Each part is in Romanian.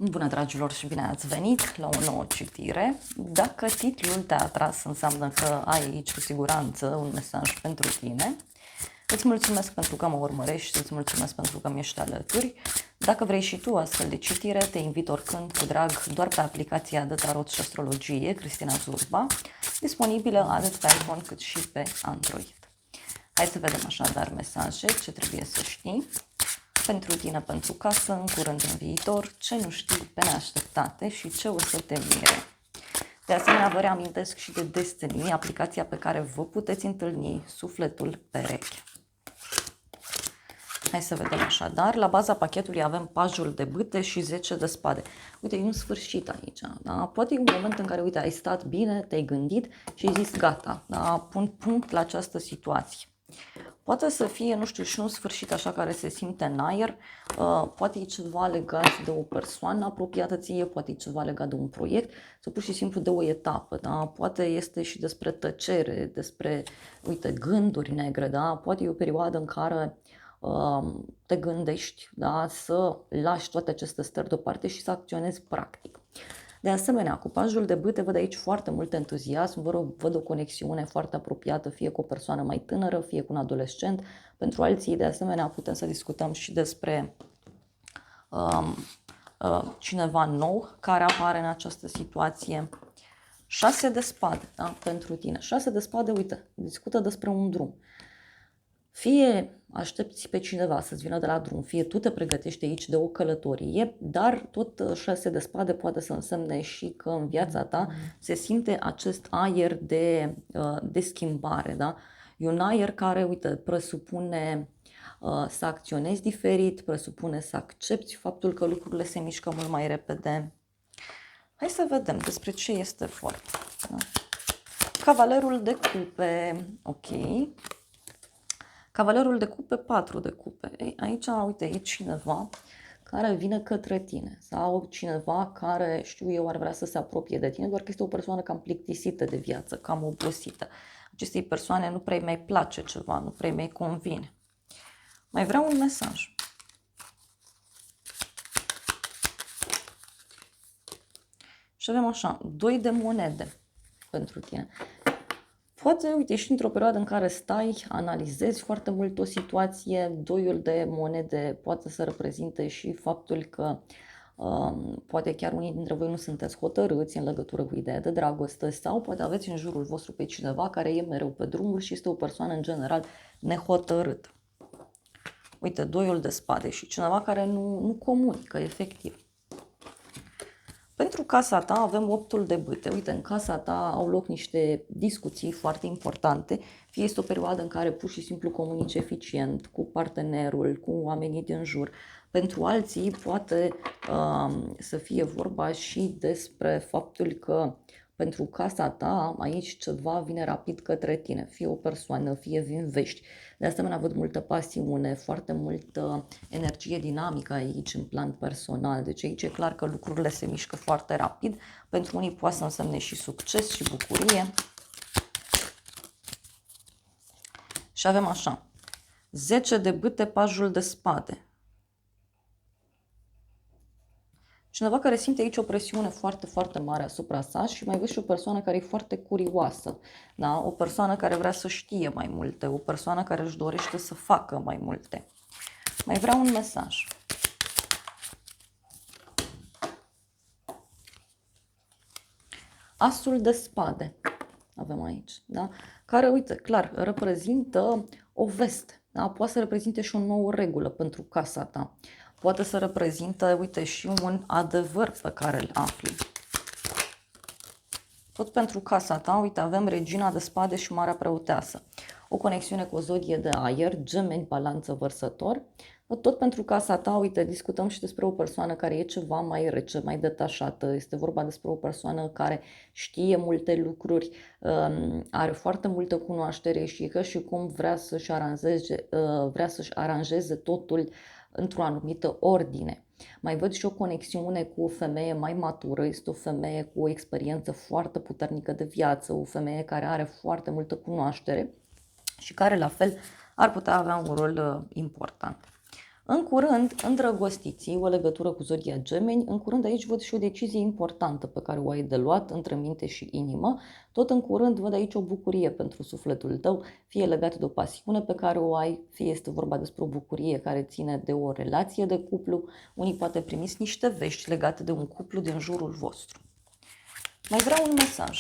Bună, dragilor, și bine ați venit la o nouă citire. Dacă titlul te-a atras, înseamnă că ai aici cu siguranță un mesaj pentru tine. Îți mulțumesc pentru că mă urmărești, îți mulțumesc pentru că mi-ești alături. Dacă vrei și tu astfel de citire, te invit oricând cu drag doar pe aplicația de tarot și astrologie Cristina Zurba, disponibilă atât pe iPhone cât și pe Android. Hai să vedem așadar mesaje, ce trebuie să știi pentru tine, pentru casă, în curând, în viitor, ce nu știi pe neașteptate și ce o să te mire. De asemenea, vă reamintesc și de Destiny, aplicația pe care vă puteți întâlni sufletul pereche. Hai să vedem așadar. La baza pachetului avem pajul de bâte și 10 de spade. Uite, e un sfârșit aici. Da? Poate e un moment în care, uite, ai stat bine, te-ai gândit și ai zis gata, da? Pun punct la această situație. Poate să fie, nu știu, și un sfârșit așa care se simte în aer, poate e ceva legat de o persoană apropiată ție, poate e ceva legat de un proiect sau pur și simplu de o etapă, da? Poate este și despre tăcere, despre, uite, gânduri negre, da? Poate e o perioadă în care te gândești, da? Să lași toate aceste stări deoparte și să acționezi practic. De asemenea, cu pajul de bâte văd aici foarte mult entuziasm, văd o conexiune foarte apropiată, fie cu o persoană mai tânără, fie cu un adolescent. Pentru alții, de asemenea, putem să discutăm și despre cineva nou care apare în această situație. 6 de spade, da? Pentru tine. 6 de spade, uite, discută despre un drum. Fie aștepți pe cineva să-ți vină de la drum, fie tu te pregătești aici de o călătorie, dar tot 6 de spade poate să însemne și că în viața ta se simte acest aer de schimbare, da? E un aer care, uite, presupune să acționezi diferit, presupune să accepti faptul că lucrurile se mișcă mult mai repede. Hai să vedem despre ce este vorba. Da? Cavalerul de cupe, ok. Cavalerul de cupe, 4 de cupe. Ei, aici, uite, e cineva care vine către tine sau cineva care, știu eu, ar vrea să se apropie de tine, doar că este o persoană cam plictisită de viață, cam obosită. Acestei persoane nu prea mai place ceva, nu prea mai convine. Mai vreau un mesaj. Și avem așa, 2 de monede pentru tine. Poate, uite, ești într-o perioadă în care stai, analizezi foarte mult o situație, 2 de monede poate să reprezinte și faptul că poate chiar unii dintre voi nu sunteți hotărâți în legătură cu ideea de dragoste sau poate aveți în jurul vostru pe cineva care e mereu pe drumuri și este o persoană în general nehotărâtă. Uite, 2 de spade și cineva care nu comunică efectiv. Pentru casa ta avem 8 de bâte. Uite, în casa ta au loc niște discuții foarte importante. Fie este o perioadă în care pur și simplu comunici eficient cu partenerul, cu oamenii din jur. Pentru alții poate să fie vorba și despre faptul că pentru casa ta aici ceva vine rapid către tine. Fie o persoană, fie vin vești. De asemenea, văd multă pasiune, foarte multă energie dinamică aici în plan personal. Deci aici e clar că lucrurile se mișcă foarte rapid. Pentru unii poate să însemne și succes și bucurie. Și avem așa, 10 de bâte, pajul de spade. Cineva care simte aici o presiune foarte, foarte mare asupra sa și mai vezi și o persoană care e foarte curioasă, da? O persoană care vrea să știe mai multe, o persoană care își dorește să facă mai multe. Mai vreau un mesaj. Asul de spade avem aici, da? Care, uite, clar, reprezintă o veste, da? Poate să reprezinte și o nouă regulă pentru casa ta. Poate să reprezintă, uite, și un adevăr pe care îl afli. Tot pentru casa ta, uite, avem Regina de Spade și Marea Preoteasă. O conexiune cu o zodie de aer, Gemeni, Balanță, Vărsător. Tot pentru casa ta, uite, discutăm și despre o persoană care e ceva mai rece, mai detașată. Este vorba despre o persoană care știe multe lucruri, are foarte multă cunoaștere și că și cum vrea să-și aranjeze totul într-o anumită ordine. Mai văd și o conexiune cu o femeie mai matură, este o femeie cu o experiență foarte puternică de viață, o femeie care are foarte multă cunoaștere și care la fel ar putea avea un rol important. În curând, îndrăgostiții, o legătură cu zodia Gemeni, în curând aici văd și o decizie importantă pe care o ai de luat între minte și inimă. Tot în curând văd aici o bucurie pentru sufletul tău, fie legată de o pasiune pe care o ai, fie este vorba despre o bucurie care ține de o relație de cuplu. Unii poate primiți niște vești legate de un cuplu din jurul vostru. Mai vreau un mesaj.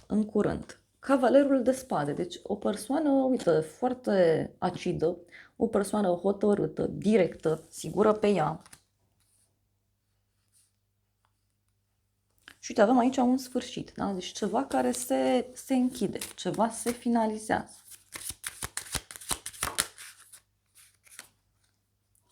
În curând. Cavalerul de spade, deci o persoană, uite, foarte acidă, o persoană hotărâtă, directă, sigură pe ea. Și uite, avem aici un sfârșit, da? Deci ceva care se închide, ceva se finalizează.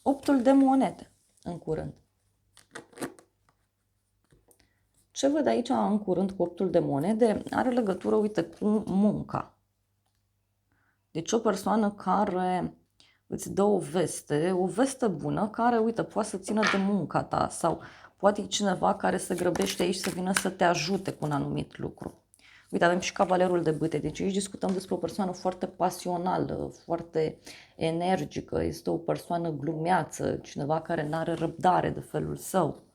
Optul de monede, în curând. Ce văd aici în curând cu optul de monede are legătură, uite, cu munca. Deci o persoană care îți dă o veste bună, care, uite, poate să țină de munca ta sau poate e cineva care se grăbește aici să vină să te ajute cu un anumit lucru. Uite, avem și cavalerul de bâte, deci aici discutăm despre o persoană foarte pasională, foarte energică, este o persoană glumeață, cineva care nu are răbdare de felul său.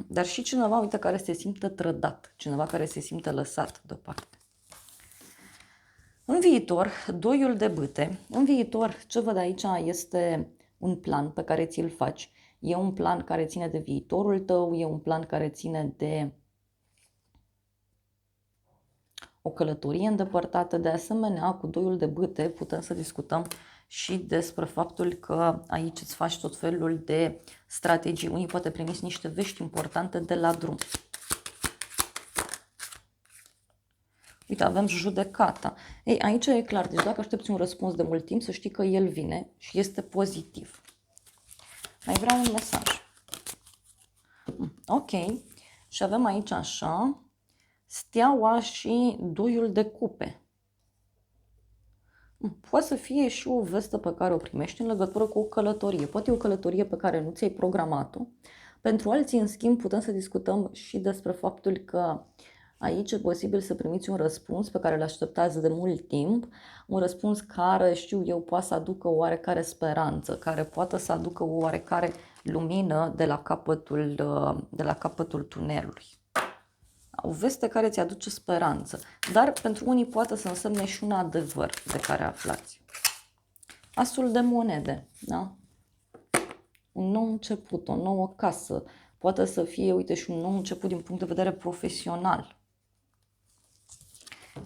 Dar și cineva, uite, care se simte trădat, cineva care se simte lăsat deoparte. În viitor, doiul de bâte, în viitor, ce văd aici este un plan pe care ți-l faci. E un plan care ține de viitorul tău, e un plan care ține de o călătorie îndepărtată. De asemenea, cu doiul de bâte putem să discutăm și despre faptul că aici îți faci tot felul de strategii. Unii poate primiți niște vești importante de la drum. Uite, avem judecata. Ei, aici e clar, deci dacă aștepți un răspuns de mult timp, să știi că el vine și este pozitiv. Mai vreau un mesaj. Ok. Și avem aici așa, steaua și doiul de cupe. Poate să fie și o veste pe care o primești în legătură cu o călătorie. Poate e o călătorie pe care nu ți-ai programat-o. Pentru alții, în schimb, putem să discutăm și despre faptul că aici e posibil să primiți un răspuns pe care îl așteptați de mult timp, un răspuns care, știu eu, poate să aducă o oarecare speranță, care poate să aducă o oarecare lumină de la capătul tunelului. O veste care ți aduce speranță, dar pentru unii poate să însemne și un adevăr de care aflați. Asul de monede, da? Un nou început, o nouă casă, poate să fie, uite, și un nou început din punct de vedere profesional.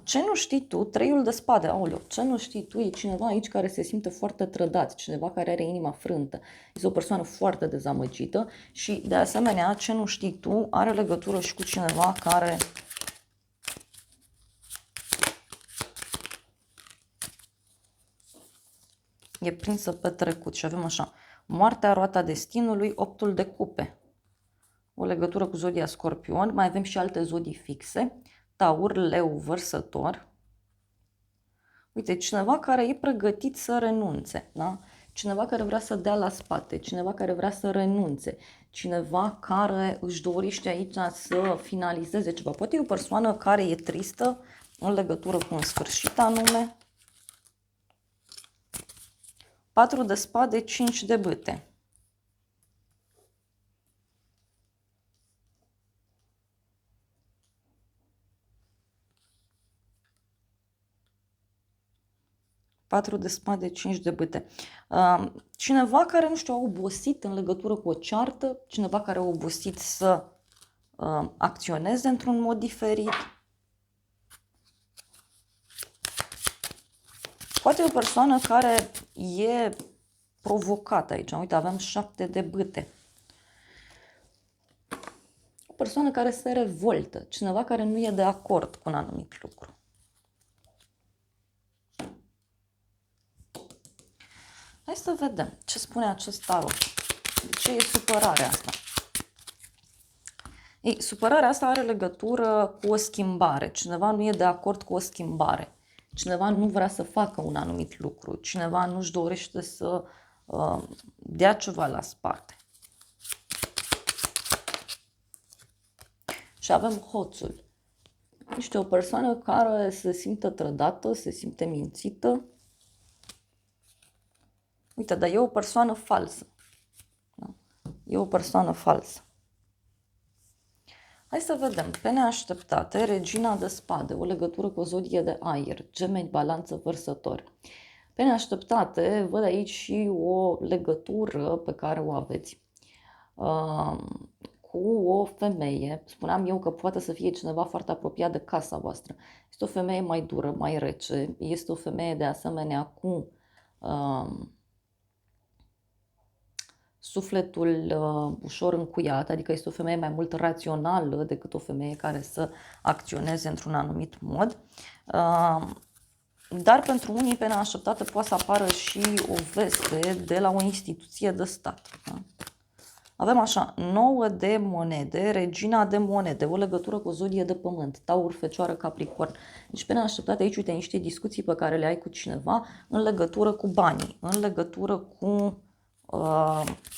Ce nu știi tu, treiul de spade, aoleu, ce nu știi tu, e cineva aici care se simte foarte trădat, cineva care are inima frântă, este o persoană foarte dezamăgită și, de asemenea, ce nu știi tu are legătură și cu cineva care e prinsă pe trecut. Și avem așa, moartea, roata destinului, optul de cupe, o legătură cu zodia Scorpion, mai avem și alte zodii fixe, Taur, Leu, Vărsător. Uite, cineva care e pregătit să renunțe, da? Cineva care vrea să dea la spate, cineva care vrea să renunțe, cineva care își dorește aici să finalizeze ceva. Poate e o persoană care e tristă în legătură cu un sfârșit anume. 4 de spade, 5 de bâte. Patru de spade, 5 de bâte. Cineva care, nu știu, a obosit în legătură cu o ceartă, cineva care a obosit să acționeze într-un mod diferit. Poate o persoană care e provocată aici. Uite, avem 7 de bâte. O persoană care se revoltă, cineva care nu e de acord cu un anumit lucru. Hai să vedem ce spune acest tarot. De ce e supărarea asta? Ei, supărarea asta are legătură cu o schimbare. Cineva nu e de acord cu o schimbare. Cineva nu vrea să facă un anumit lucru. Cineva nu-și dorește să dea ceva la spate. Și avem hoțul. Este o persoană care se simte trădată, se simte mințită. Uite, dar e o persoană falsă. Da? E o persoană falsă. Hai să vedem. Pe neașteptate, Regina de Spade, o legătură cu o zodie de aer, Gemeni, Balanță, Vărsător. Pe neașteptate, văd aici și o legătură pe care o aveți cu o femeie. Spuneam eu că poate să fie cineva foarte apropiat de casa voastră. Este o femeie mai dură, mai rece. Este o femeie de asemenea cu sufletul ușor încuiat, adică este o femeie mai mult rațională decât o femeie care să acționeze într-un anumit mod. Dar pentru unii pe neașteptate poate să apară și o veste de la o instituție de stat. Da? Avem așa, 9 de monede, Regina de monede, o legătură cu o zodie de pământ, Taur, Fecioară, Capricorn. Deci pe neașteptate aici, uite, niște discuții pe care le ai cu cineva în legătură cu banii, în legătură cu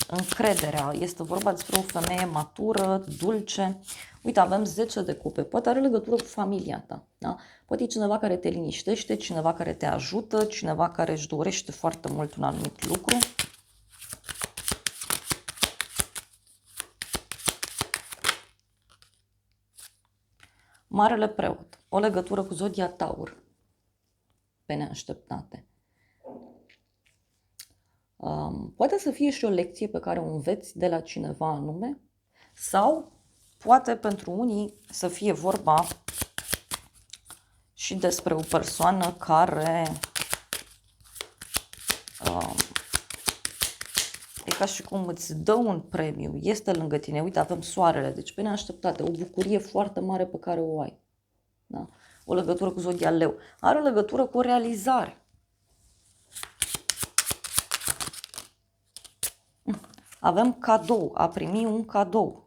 încrederea. Este vorba despre o femeie matură, dulce. Uite, avem 10 de cupe. Poate are legătură cu familia ta. Da? Poate e cineva care te liniștește, cineva care te ajută, cineva care își dorește foarte mult un anumit lucru. Marele preot. O legătură cu zodia Taur. Pe neașteptate. Poate să fie și o lecție pe care o înveți de la cineva anume, sau poate pentru unii să fie vorba și despre o persoană care e ca și cum îți dă un premiu, este lângă tine. Uite, avem soarele, deci pe neașteptate, o bucurie foarte mare pe care o ai. Da? O legătură cu zodia Leu. Are o legătură cu o realizare. Avem cadou, a primi un cadou.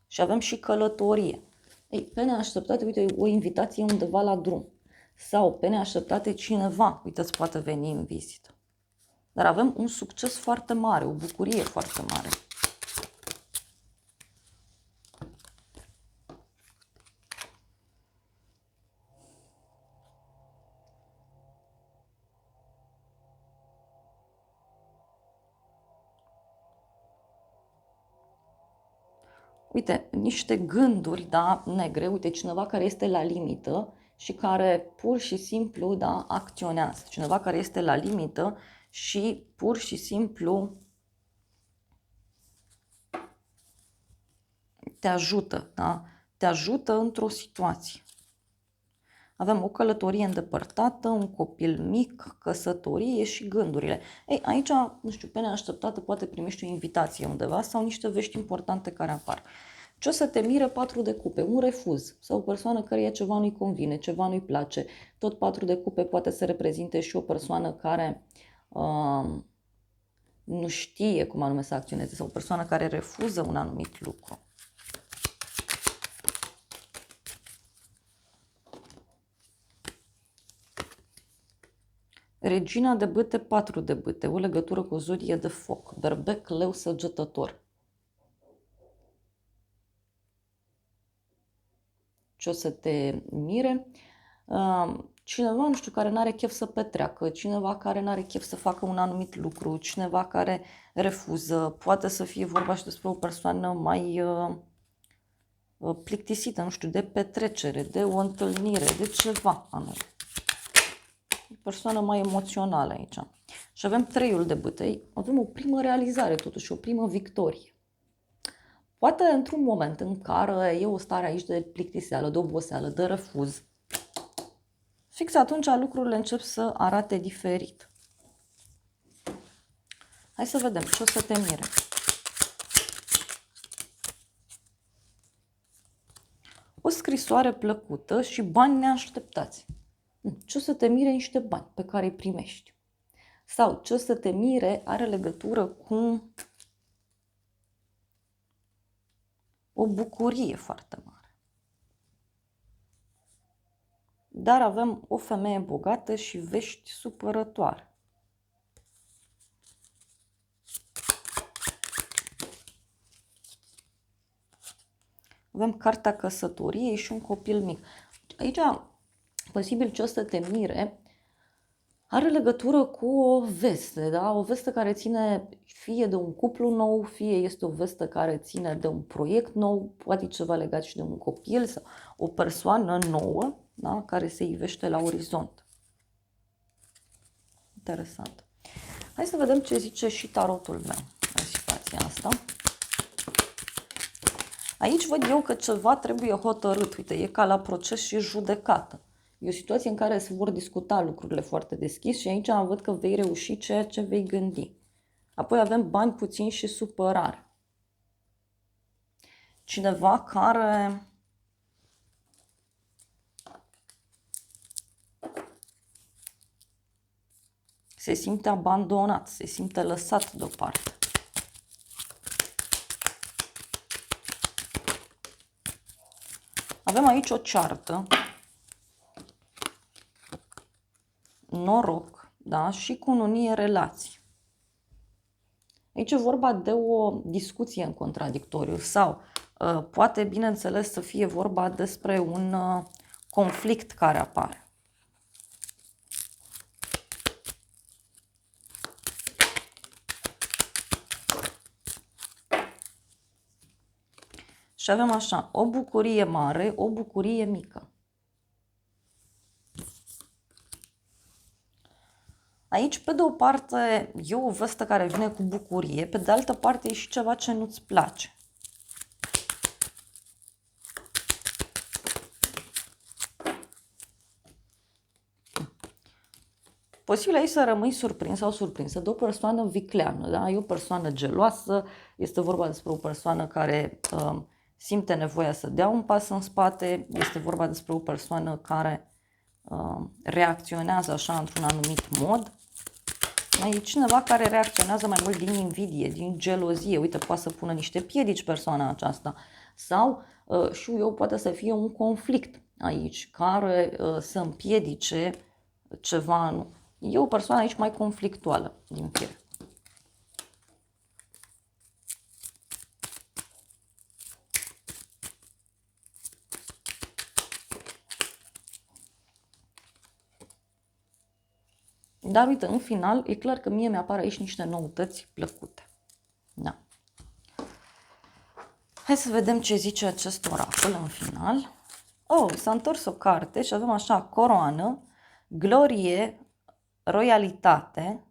Și avem și călătorie. Ei, pe neașteptate, uite, o invitație undeva la drum. Sau pe neașteptate cineva, uite, îți poate veni în vizită. Dar avem un succes foarte mare, o bucurie foarte mare. Uite, niște gânduri, da, negre, uite, cineva care este la limită și care pur și simplu, da, acționează. Cineva care este la limită și pur și simplu te ajută, da? Te ajută într-o situație. Avem o călătorie îndepărtată, un copil mic, căsătorie și gândurile. Ei, aici, nu știu, pe neașteptate poate primești o invitație undeva sau niște vești importante care apar. Ce o să te mire 4 de cupe? Un refuz sau o persoană căreia ceva nu-i convine, ceva nu-i place. Tot 4 de cupe poate să reprezinte și o persoană care nu știe cum anume să acționeze sau o persoană care refuză un anumit lucru. Regina de bâte, 4 de bâte, o legătură cu o zodie de foc, berbec, leu, săgetător. Ce o să te mire? Cineva, nu știu, care n-are chef să petreacă, cineva care n-are chef să facă un anumit lucru, cineva care refuză, poate să fie vorba și despre o persoană mai plictisită, nu știu, de petrecere, de o întâlnire, de ceva anume. O persoană mai emoțională aici. Și avem 3 de bâtei, avem o primă realizare totuși, o primă victorie. Poate într-un moment în care e o stare aici de plictiseală, de oboseală, de refuz, fix atunci lucrurile încep să arate diferit. Hai să vedem ce o să te mire. O scrisoare plăcută și bani neașteptați. Ce o să te mire? Niște bani pe care îi primești. Sau ce o să te mire are legătură cu o bucurie foarte mare. Dar avem o femeie bogată și vești supărătoare. Avem cartea căsătoriei și un copil mic. Aici, posibil ce o să te mire are legătură cu o veste, da? O veste care ține fie de un cuplu nou, fie este o veste care ține de un proiect nou, poate ceva legat și de un copil sau o persoană nouă, da? Care se ivește la orizont. Interesant. Hai să vedem ce zice și tarotul meu în situația asta. Aici văd eu că ceva trebuie hotărât. Uite, e ca la proces și judecată. E o situație în care se vor discuta lucrurile foarte deschis și aici văd că vei reuși ceea ce vei gândi. Apoi avem bani puțini și supărare. Cineva care se simte abandonat, se simte lăsat deoparte. Avem aici o ceartă, noroc, da? Și cununie relații. Aici e vorba de o discuție în contradictoriu sau poate, bineînțeles, să fie vorba despre un conflict care apare. Și avem așa, o bucurie mare, o bucurie mică. Aici, pe de o parte, e o veste care vine cu bucurie, pe de altă parte e și ceva ce nu-ți place. Posibil aici să rămâi surprins sau surprinsă de o persoană vicleană, da? E o persoană geloasă, este vorba despre o persoană care simte nevoia să dea un pas în spate, este vorba despre o persoană care reacționează așa într-un anumit mod. E cineva care reacționează mai mult din invidie, din gelozie. Uite, poate să pună niște piedici persoana aceasta. Sau, știu eu, poate să fie un conflict aici, care să împiedice ceva. E o persoană aici mai conflictuală din fire. Dar uite, în final, e clar că mie mi-apar aici niște noutăți plăcute. Da. Hai să vedem ce zice acest oracol în final. Oh, s-a întors o carte și avem așa, coroană, glorie, royalitate,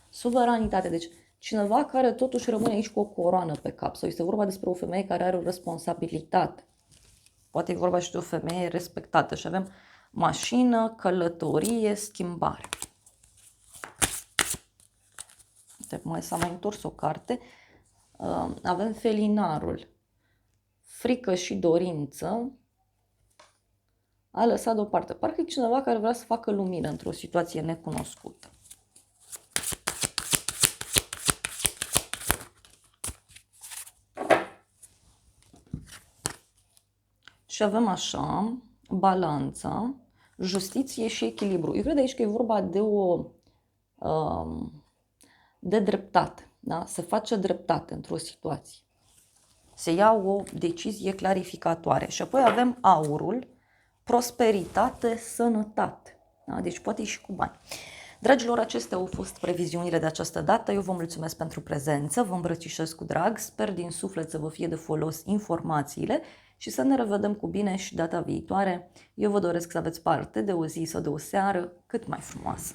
suveranitate. Deci, cineva care totuși rămâne aici cu o coroană pe cap. Sau este vorba despre o femeie care are o responsabilitate. Poate e vorba și de o femeie respectată. Și avem mașină, călătorie, schimbare. Mai s-a mai întors o carte. Avem felinarul. Frică și dorință. A lăsat deoparte. Parcă e cineva care vrea să facă lumină într-o situație necunoscută. Și avem așa, balanța, justiție și echilibru. Eu cred aici că e vorba de de dreptate. Da? Se face dreptate într-o situație. Se ia o decizie clarificatoare. Și apoi avem aurul, prosperitate, sănătate. Da? Deci poate și cu bani. Dragilor, acestea au fost previziunile de această dată. Eu vă mulțumesc pentru prezență, vă îmbrățișez cu drag, sper din suflet să vă fie de folos informațiile și să ne revedem cu bine și data viitoare. Eu vă doresc să aveți parte de o zi sau de o seară cât mai frumoasă.